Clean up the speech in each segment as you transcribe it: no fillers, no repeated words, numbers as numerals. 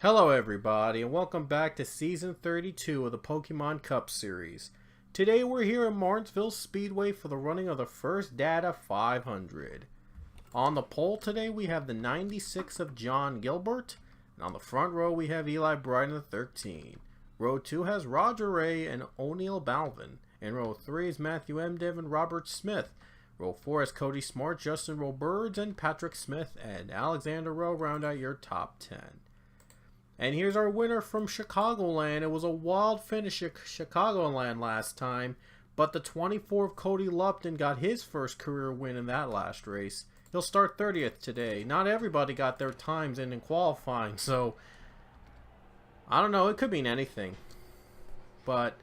Hello everybody and welcome back to Season 32 of the Pokemon Cup Series. Today we're here at Matinsville Speedway for the running of the first Data 500. On the pole today we have the 96 of John Gilbert, and on the front row we have Eli Bright in the 13. Row 2 has Roger Ray and O'Neal Balvin, and row 3 is Matthew M. Dev and Robert Smith. Row 4 is Cody Smart, Justin Roberts, and Patrick Smith, and Alexander Rowe round out your top 10. And here's our winner from Chicagoland. It was a wild finish at Chicagoland last time, but the 24 of Cody Lupton got his first career win in that last race. He'll start 30th today. Not everybody got their times in qualifying, so I don't know. It could mean anything. But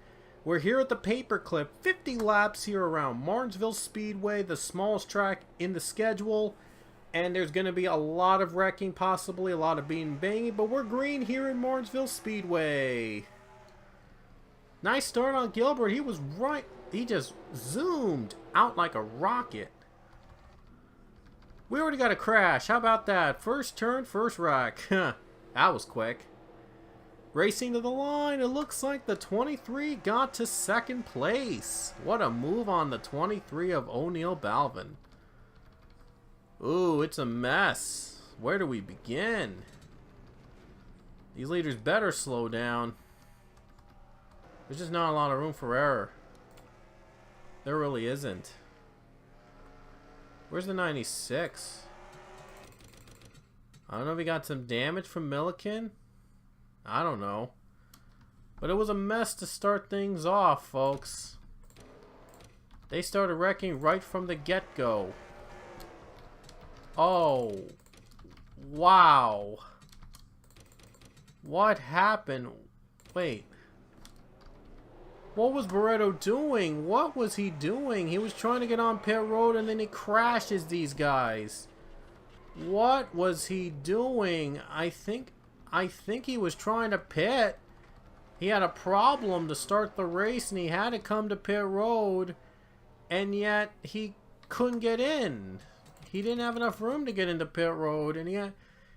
we're here at the Paperclip. 50 laps here around Martinsville Speedway, the smallest track in the schedule. And there's going to be a lot of wrecking, possibly a lot of being banging, but we're green here in Matinsville Speedway. Nice start on Gilbert. He was right. He just zoomed out like a rocket. We already got a crash. How about that? First turn, first wreck. That was quick. Racing to the line. It looks like the 23 got to second place. What a move on the 23 of O'Neal Balvin. Ooh, it's a mess. Where do we begin? These leaders better slow down. There's just not a lot of room for error. There really isn't. Where's the 96? I don't know if he got some damage from Milliken. I don't know. But it was a mess to start things off, folks. They started wrecking right from the get-go. Oh, wow. What happened? Wait. What was Barreto doing? What was he doing? He was trying to get on pit road and then he crashes these guys. What was he doing? I think he was trying to pit. He had a problem to start the race and he had to come to pit road, and yet he couldn't get in. He didn't have enough room to get into pit road, and he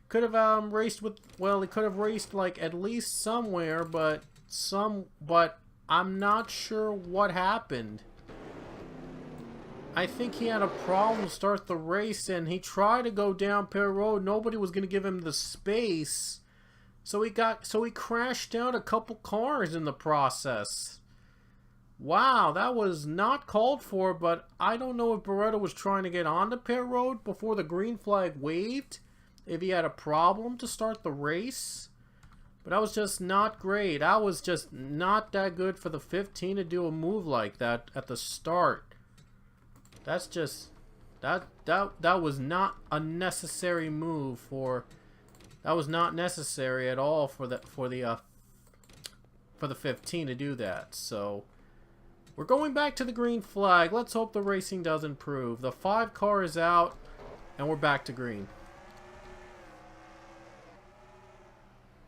could have raced with, well, he could have raced like at least somewhere, but I'm not sure what happened. I think he had a problem to start the race, and he tried to go down pit road. Nobody was going to give him the space, so he crashed out a couple cars in the process. Wow, that was not called for, but I don't know if Barreto was trying to get onto pit road before the green flag waved, if he had a problem to start the race. But that was just not great. That was just not that good for the 15 to do a move like that at the start. That's just, that was not a necessary move for, that was not necessary at all for the 15 to do that. So we're going back to the green flag. Let's hope the racing does improve. The 5 car is out, and we're back to green.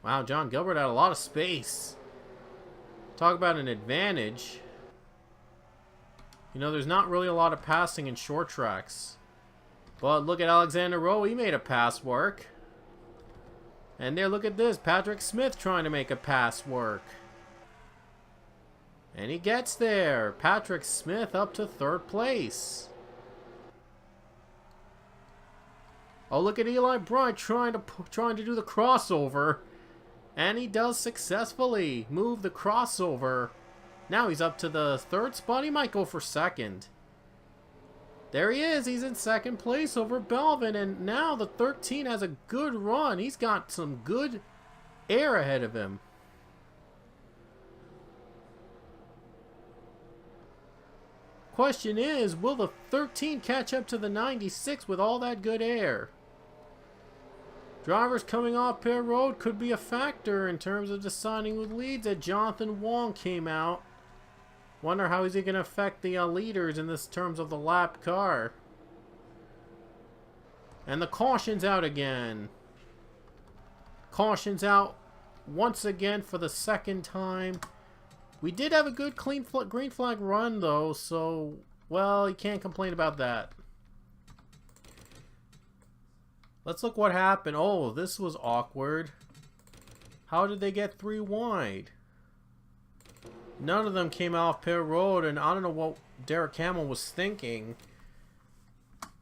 Wow, John Gilbert had a lot of space. Talk about an advantage. You know, there's not really a lot of passing in short tracks. But look at Alexander Rowe. He made a pass work. And there, look at this. Patrick Smith trying to make a pass work. And he gets there. Patrick Smith up to 3rd place. Oh, look at Eli Bright trying to do the crossover. And he does successfully move the crossover. Now he's up to the 3rd spot. He might go for 2nd. There he is. He's in 2nd place over Belvin. And now the 13 has a good run. He's got some good air ahead of him. Question is, will the 13 catch up to the 96 with all that good air? Drivers coming off pit road could be a factor in terms of deciding who leads. That Jonathan Wong came out. Wonder how is he going to affect the leaders in this terms of the lap car. And the caution's out again. Caution's out once again for the 2nd time. We did have a good green flag run, though, so, well, you can't complain about that. Let's look what happened. Oh, this was awkward. How did they get 3 wide? None of them came off pit road, and I don't know what Derek Hamill was thinking.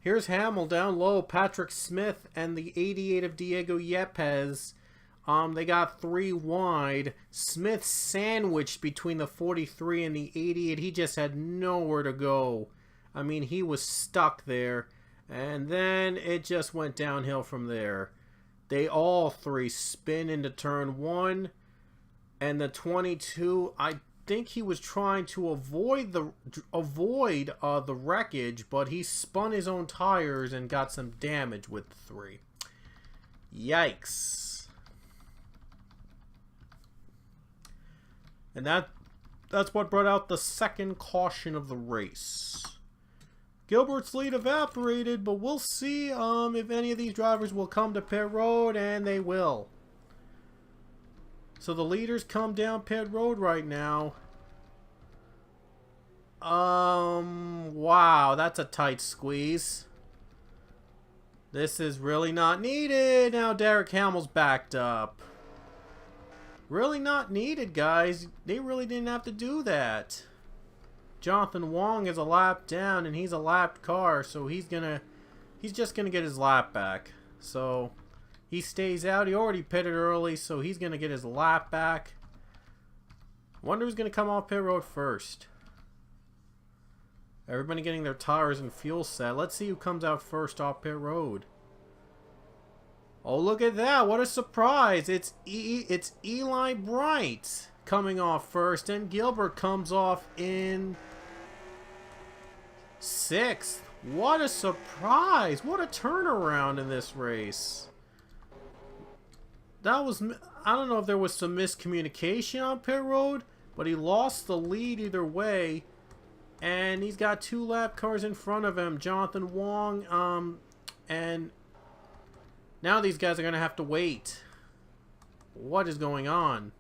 Here's Hamill down low, Patrick Smith, and the 88 of Diego Yepes. They got 3 wide. Smith sandwiched between the 43 and the 88. He just had nowhere to go. I mean, he was stuck there. And then it just went downhill from there. They all 3 spin into turn 1. And the 22, I think he was trying to avoid the wreckage, but he spun his own tires and got some damage with the 3. Yikes. And that's what brought out the second caution of the race. Gilbert's lead evaporated, but we'll see if any of these drivers will come to pit road, and they will. So the leaders come down pit road right now. Wow, that's a tight squeeze. This is really not needed. Now Derek Hamill's backed up. Really not needed, guys. They really didn't have to do that. Jonathan Wong is a lap down, and he's a lapped car, so he's just gonna get his lap back. So he stays out. He already pitted early, so he's gonna get his lap back. Wonder who's gonna come off pit road first. Everybody getting their tires and fuel set. Let's see who comes out first off pit road. Oh, look at that. What a surprise. It's Eli Bright coming off first, and Gilbert comes off in 6th. What a surprise. What a turnaround in this race. That was, I don't know if there was some miscommunication on pit road, but he lost the lead either way. And he's got 2 lap cars in front of him, Jonathan Wong, and now these guys are going to have to wait. What is going on?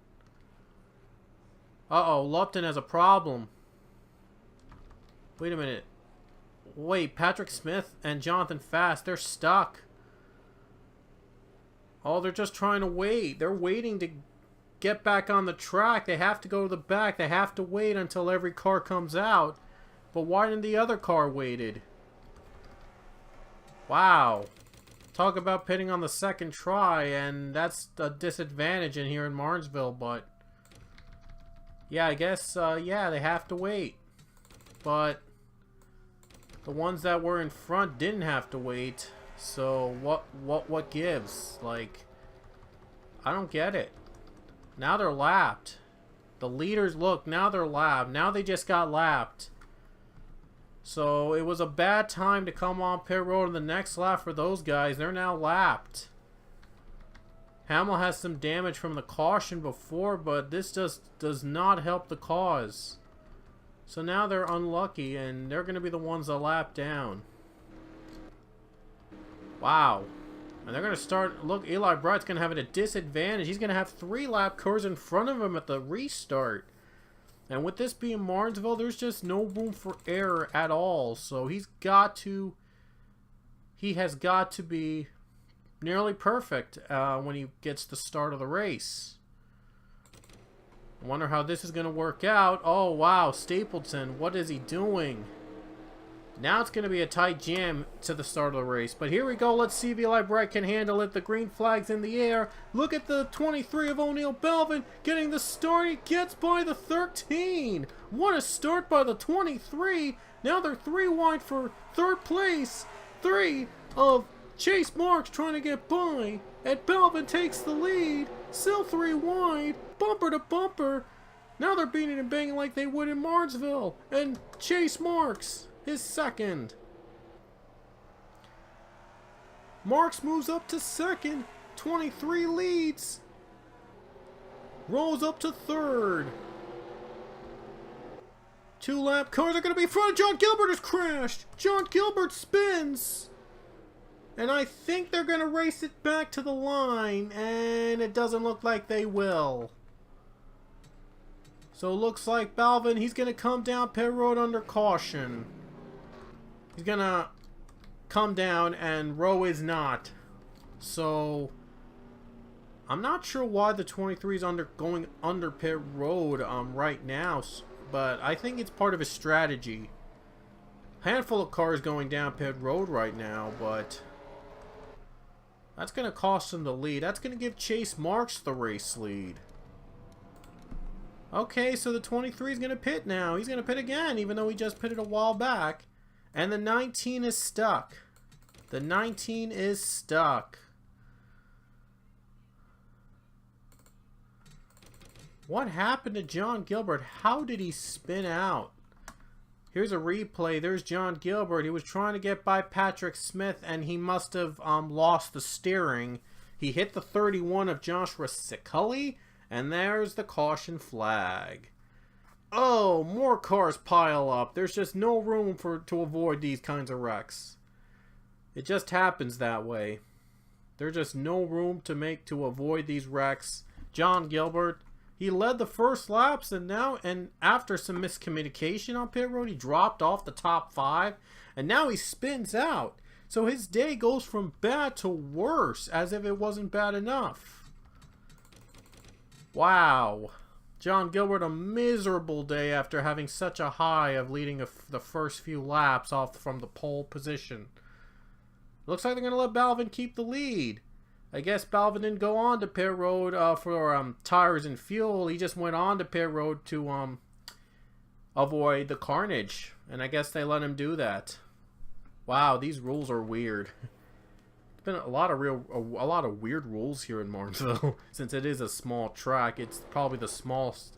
Uh-oh, Lupton has a problem. Wait a minute. Wait, Patrick Smith and Jonathan Fast, they're stuck. Oh, they're just trying to wait. They're waiting to get back on the track. They have to go to the back. They have to wait until every car comes out. But why didn't the other car waited? Wow. Talk about pitting on the second try, and that's a disadvantage in here in Martinsville, but yeah, I guess, yeah, they have to wait. But the ones that were in front didn't have to wait, so what gives? Like, I don't get it. Now they're lapped. The leaders, look, now they're lapped. Now they just got lapped. So it was a bad time to come on pit road in the next lap for those guys. They're now lapped. Hamill has some damage from the caution before, but this just does not help the cause. So now they're unlucky, and they're going to be the ones that lap down. Wow. And they're going to start... Look, Eli Bright's going to have a disadvantage. He's going to have 3 lap cars in front of him at the restart. And with this being Martinsville, there's just no room for error at all. So he has got to be nearly perfect when he gets the start of the race. I wonder how this is going to work out. Oh, wow, Stapleton, what is he doing? Now it's going to be a tight jam to the start of the race. But here we go. Let's see if Eli Bright can handle it. The green flag's in the air. Look at the 23 of O'Neal Belvin getting the start. He gets by the 13. What a start by the 23. Now they're 3 wide for 3rd place. 3 of Chase Marks trying to get by. And Belvin takes the lead. Still 3 wide. Bumper to bumper. Now they're beating and banging like they would in Martinsville. And Chase Marks is 2nd. Marks moves up to 2nd. 23 leads. Rolls up to 3rd. 2 lap cars are going to be in front of John Gilbert has crashed. John Gilbert spins. And I think they're going to race it back to the line. And it doesn't look like they will. So it looks like Belvin, he's going to come down pit road under caution. He's going to come down, and Rowe is not. So I'm not sure why the 23 is going under pit road right now, but I think it's part of his strategy. Handful of cars going down pit road right now, but that's going to cost him the lead. That's going to give Chase Marks the race lead. Okay, so the 23 is going to pit now. He's going to pit again, even though he just pitted a while back. And the 19 is stuck. The 19 is stuck. What happened to John Gilbert? How did he spin out? Here's a replay. There's John Gilbert. He was trying to get by Patrick Smith, and he must have lost the steering. He hit the 31 of Joshua Scully, and there's the caution flag. Oh, more cars pile up. There's just no room to avoid these kinds of wrecks. It just happens that way. There's just no room to avoid these wrecks. John Gilbert, he led the first laps, and after some miscommunication on pit road, he dropped off the top 5, and now he spins out. So his day goes from bad to worse, as if it wasn't bad enough. Wow. John Gilbert, a miserable day after having such a high of leading the first few laps off from the pole position. Looks like they're going to let Balvin keep the lead. I guess Balvin didn't go on to pit road for tires and fuel. He just went on to pit road to avoid the carnage. And I guess they let him do that. Wow, these rules are weird. There's been a lot of weird rules here in Martinsville. Since it is a small track, it's probably the smallest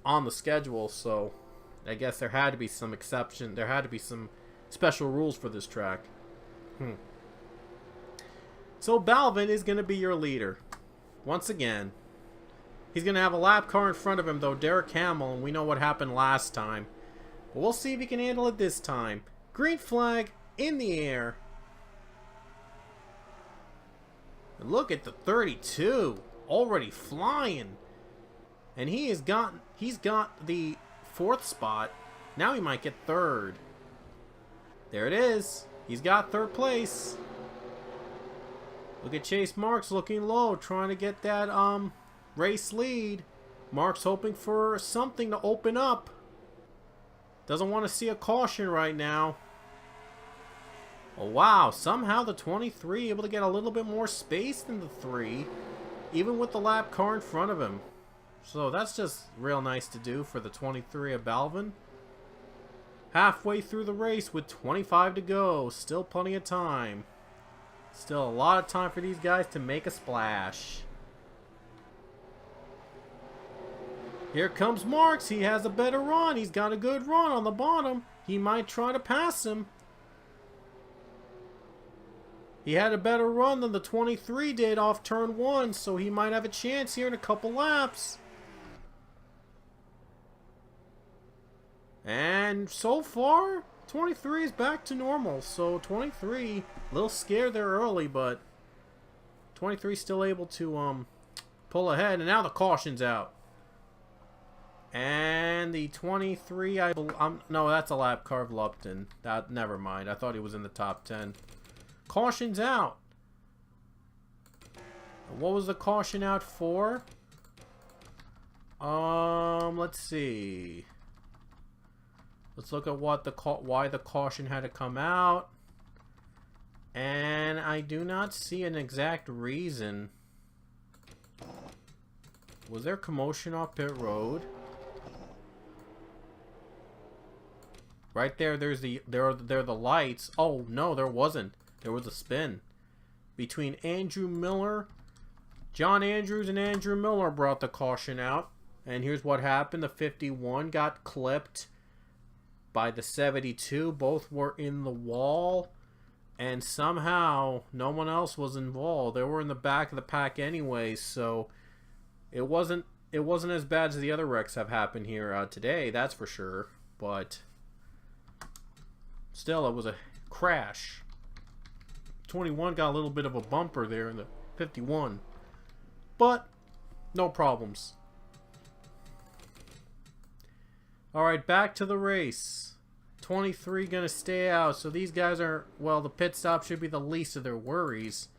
on the schedule. So I guess there had to be some exception. There had to be some special rules for this track. So Balvin is going to be your leader. Once again. He's going to have a lap car in front of him, though, Derek Hamill, and we know what happened last time. But we'll see if he can handle it this time. Green flag in the air. And look at the 32. Already flying. And he's got the 4th spot. Now he might get 3rd. There it is. He's got 3rd place. Look at Chase Marks looking low, trying to get that race lead. Marks hoping for something to open up. Doesn't want to see a caution right now. Oh wow, somehow the 23 able to get a little bit more space than the 3, even with the lap car in front of him. So that's just real nice to do for the 23 of Balvin. Halfway through the race with 25 to go. Still plenty of time. Still a lot of time for these guys to make a splash. Here comes Marks. He has a better run. He's got a good run on the bottom. He might try to pass him. He had a better run than the 23 did off turn 1, so he might have a chance here in a couple laps. And so far, 23 is back to normal. So 23, a little scared there early, but 23 still able to pull ahead. And now the caution's out. And the 23, no, that's a lap car of Lupton. Never mind. I thought he was in the top 10. Caution's out. What was the caution out for? Let's see. Let's look at what why the caution had to come out. And I do not see an exact reason. Was there commotion off pit road? Right there, there are the lights. Oh no, there wasn't. There was a spin between Andrew Miller. John Andrews and Andrew Miller brought the caution out. And here's what happened. The 51 got clipped by the 72. Both were in the wall. And somehow, no one else was involved. They were in the back of the pack anyway, so it wasn't as bad as the other wrecks have happened here today, that's for sure. But still, it was a crash. 21 got a little bit of a bumper there in the 51. But, no problems. Alright, back to the race. 23 gonna stay out, so these guys are, well, the pit stop should be the least of their worries.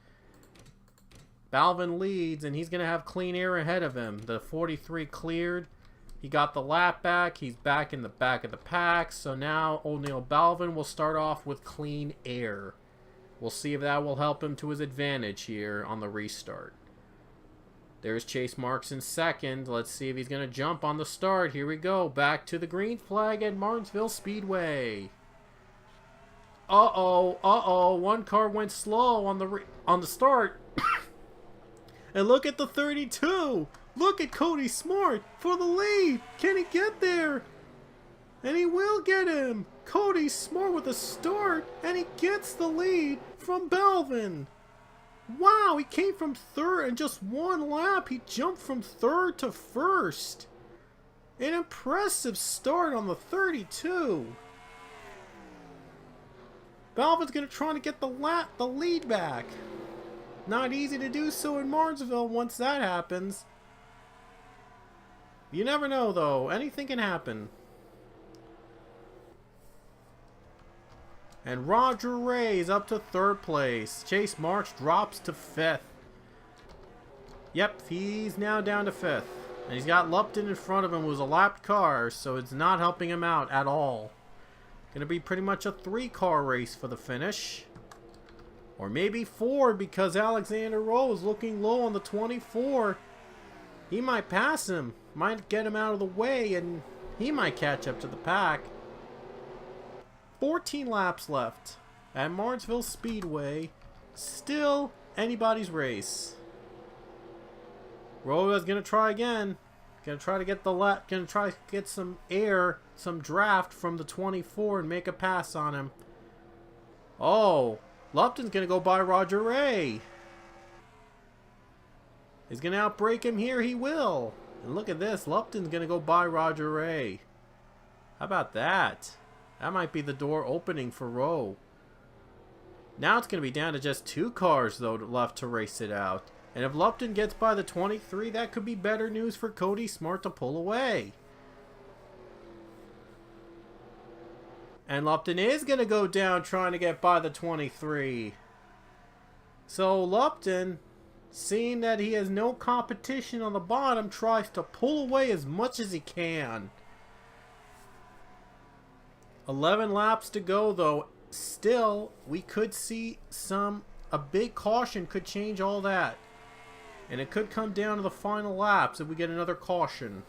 Balvin leads, and he's going to have clean air ahead of him. The 43 cleared. He got the lap back. He's back in the back of the pack. So now O'Neal Balvin will start off with clean air. We'll see if that will help him to his advantage here on the restart. There's Chase Marks in second. Let's see if he's going to jump on the start. Here we go. Back to the green flag at Matinsville Speedway. Uh-oh. One car went slow on the start. And look at the 32. Look at Cody Smart for the lead. Can he get there? And he will get him. Cody Smart with a start, and he gets the lead from Balvin. Wow, he came from third in just one lap. He jumped from third to first. An impressive start on the 32. Balvin's going to try to get the lead back. Not easy to do so in Matinsville once that happens. You never know, though. Anything can happen. And Roger Ray is up to third place. Chase Marks drops to fifth. Yep, he's now down to fifth. And he's got Lupton in front of him, who was a lapped car, so it's not helping him out at all. Gonna be pretty much a 3-car race for the finish. Or maybe 4, because Alexander Rowe is looking low on the 24. He might pass him. Might get him out of the way, and he might catch up to the pack. 14 laps left at Matinsville Speedway. Still anybody's race. Rowe is going to try again. Going to try to get going to try to get some air, some draft from the 24 and make a pass on him. Oh, Lupton's going to go by Roger Ray. He's going to outbrake him here. He will. And look at this. Lupton's going to go by Roger Ray. How about that? That might be the door opening for Rowe. Now it's going to be down to just 2 cars, though, left to race it out. And if Lupton gets by the 23, that could be better news for Cody Smart to pull away. And Lupton is going to go down trying to get by the 23. So Lupton, seeing that he has no competition on the bottom, tries to pull away as much as he can. 11 laps to go, though. Still, we could see a big caution could change all that. And it could come down to the final laps if we get another caution.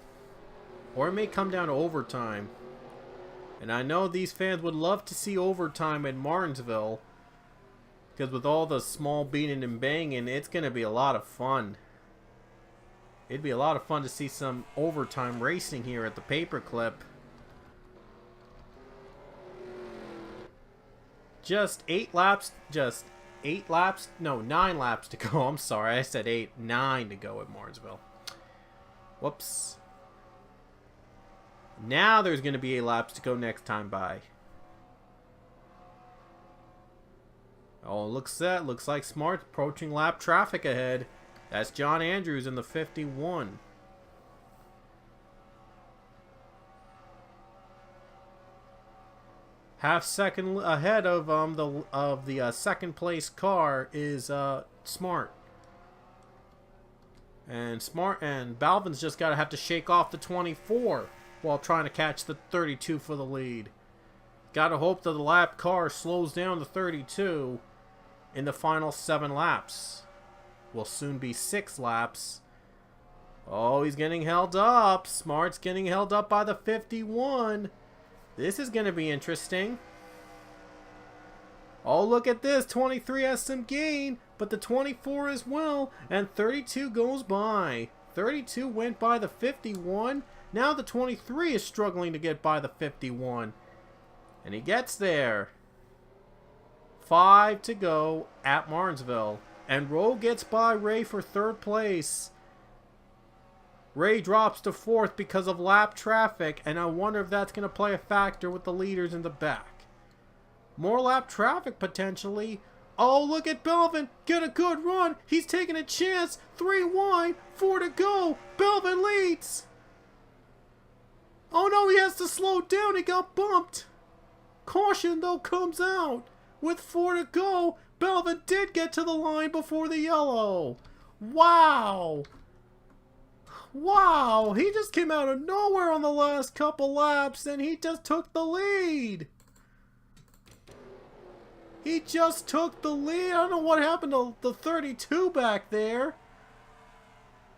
Or it may come down to overtime. And I know these fans would love to see overtime in Matinsville. Because with all the small beating and banging, it's going to be a lot of fun. It'd be a lot of fun to see some overtime racing here at the Paperclip. Just 8 laps, no, 9 laps to go. I'm sorry, I said 8, 9 to go at Matinsville. Whoops. Now there's going to be 8 laps to go next time by. Oh, looks like Smart approaching lap traffic ahead. That's John Andrews in the 51. Half second ahead of the second place car is Smart. And Balvin's just gotta have to shake off the 24 while trying to catch the 32 for the lead. Gotta hope that the lap car slows down the 32 in the final 7 laps. Will soon be 6 laps. Oh, he's getting held up. Smart's getting held up by the 51. This is going to be interesting. Oh, look at this. 23 has some gain, but the 24 as well. And 32 goes by. 32 went by the 51. Now the 23 is struggling to get by the 51. And he gets there. 5 to go at Matinsville. And Rowe gets by Ray for 3rd place. Ray drops to 4th because of lap traffic, and I wonder if that's going to play a factor with the leaders in the back. More lap traffic potentially. Oh, look at Balvin. Get a good run. He's taking a chance. 3 wide, 4 to go. Balvin leads. Oh no, he has to slow down. He got bumped. Caution, though, comes out. With 4 to go, Balvin did get to the line before the yellow. Wow! Wow! He just came out of nowhere on the last couple laps and he just took the lead! He just took the lead. I don't know what happened to the 32 back there.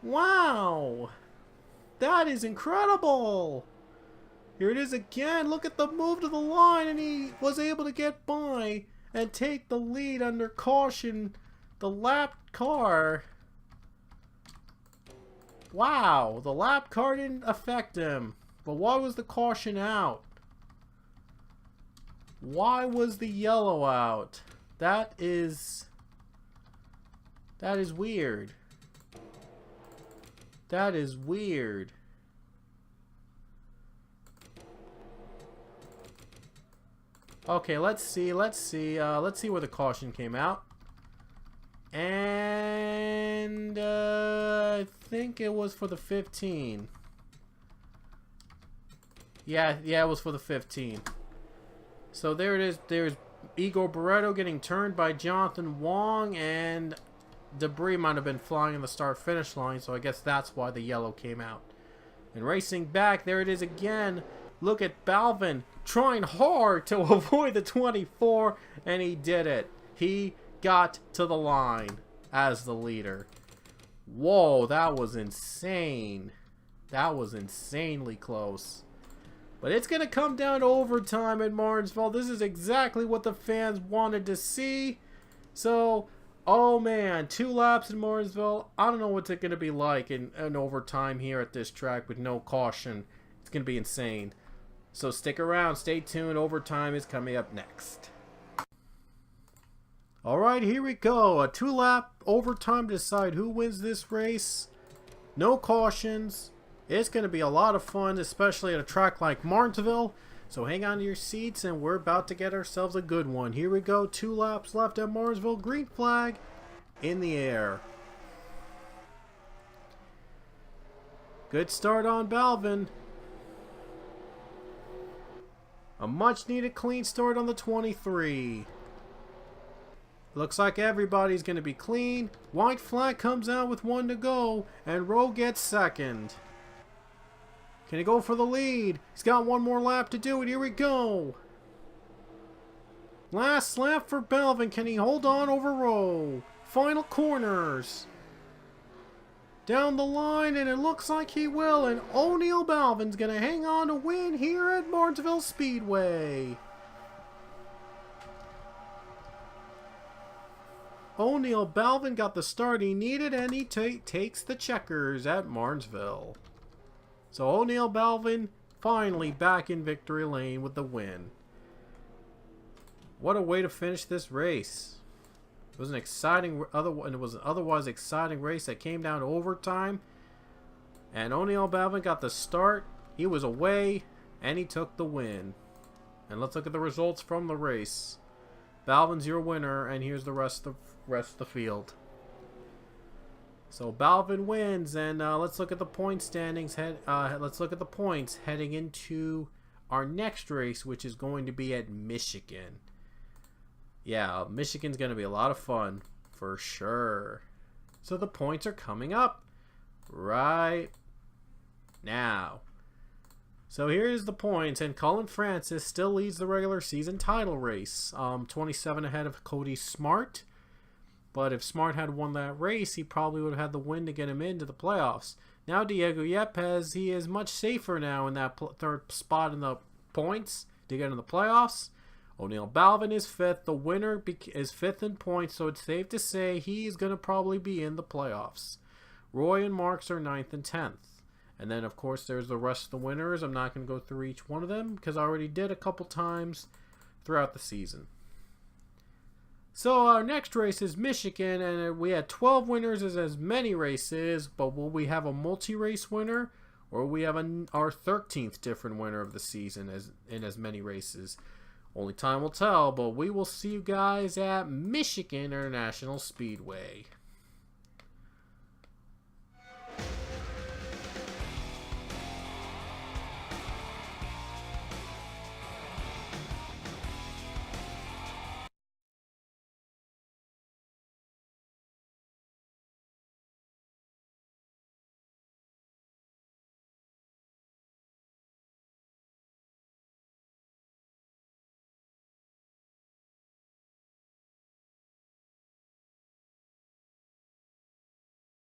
Wow! That is incredible! Here it is again. Look at the move to the line, and he was able to get by and take the lead under caution. The lap car. Wow, the lap car didn't affect him. But why was the caution out? Why was the yellow out? That is weird. That is weird. Okay, let's see where the caution came out. And I think it was for the 15. Yeah, it was for the 15. So there it is. There's Igor Barreto getting turned by Jonathan Wong, and debris might have been flying in the start-finish line, so I guess that's why the yellow came out. And racing back, there it is again. Look at Balvin trying hard to avoid the 24, and he did it. He got to the line as the leader. Whoa, that was insane. That was insanely close. But it's going to come down to overtime at Matinsville. This is exactly what the fans wanted to see. So, oh man, 2 laps in Matinsville. I don't know what's it going to be like in overtime here at this track with no caution. It's going to be insane. So stick around, stay tuned. Overtime is coming up next. Alright, here we go. A 2-lap overtime to decide who wins this race. No cautions. It's going to be a lot of fun, especially at a track like Matinsville. So hang on to your seats, and we're about to get ourselves a good one. Here we go. 2 laps left at Matinsville. Green flag in the air. Good start on Balvin. A much needed clean start on the 23. Looks like everybody's going to be clean. White flag comes out with 1 to go, and Rowe gets second. Can he go for the lead? He's got 1 more lap to do it. Here we go. Last lap for Balvin. Can he hold on over Rowe? Final corners. Down the line, and it looks like he will. And O'Neal Balvin's going to hang on to win here at Matinsville Speedway. O'Neal Balvin got the start he needed, and he takes the checkers at Matinsville. So O'Neal Balvin finally back in victory lane with the win. What a way to finish this race. It was an otherwise exciting race that came down to overtime. And O'Neal Balvin got the start. He was away, and he took the win. And let's look at the results from the race. Balvin's your winner, and here's the rest of the field. So Balvin wins, and let's look at the point standings. Let's look at the points heading into our next race, which is going to be at Michigan. Yeah, Michigan's going to be a lot of fun, for sure. So the points are coming up right now. So here's the points, and Cullen Francis still leads the regular season title race. 27 ahead of Cody Smart. But if Smart had won that race, he probably would have had the win to get him into the playoffs. Now Diego Yepes, he is much safer now in that 3rd spot in the points to get in the playoffs. O'Neal Balvin is 5th. The winner is 5th in points, so it's safe to say he's going to probably be in the playoffs. Roy and Marks are 9th and 10th. And then, of course, there's the rest of the winners. I'm not going to go through each one of them because I already did a couple times throughout the season. So our next race is Michigan, and we had 12 winners as many races, but will we have a multi-race winner, or will we have our 13th different winner of the season in as many races? Only time will tell, but we will see you guys at Michigan International Speedway.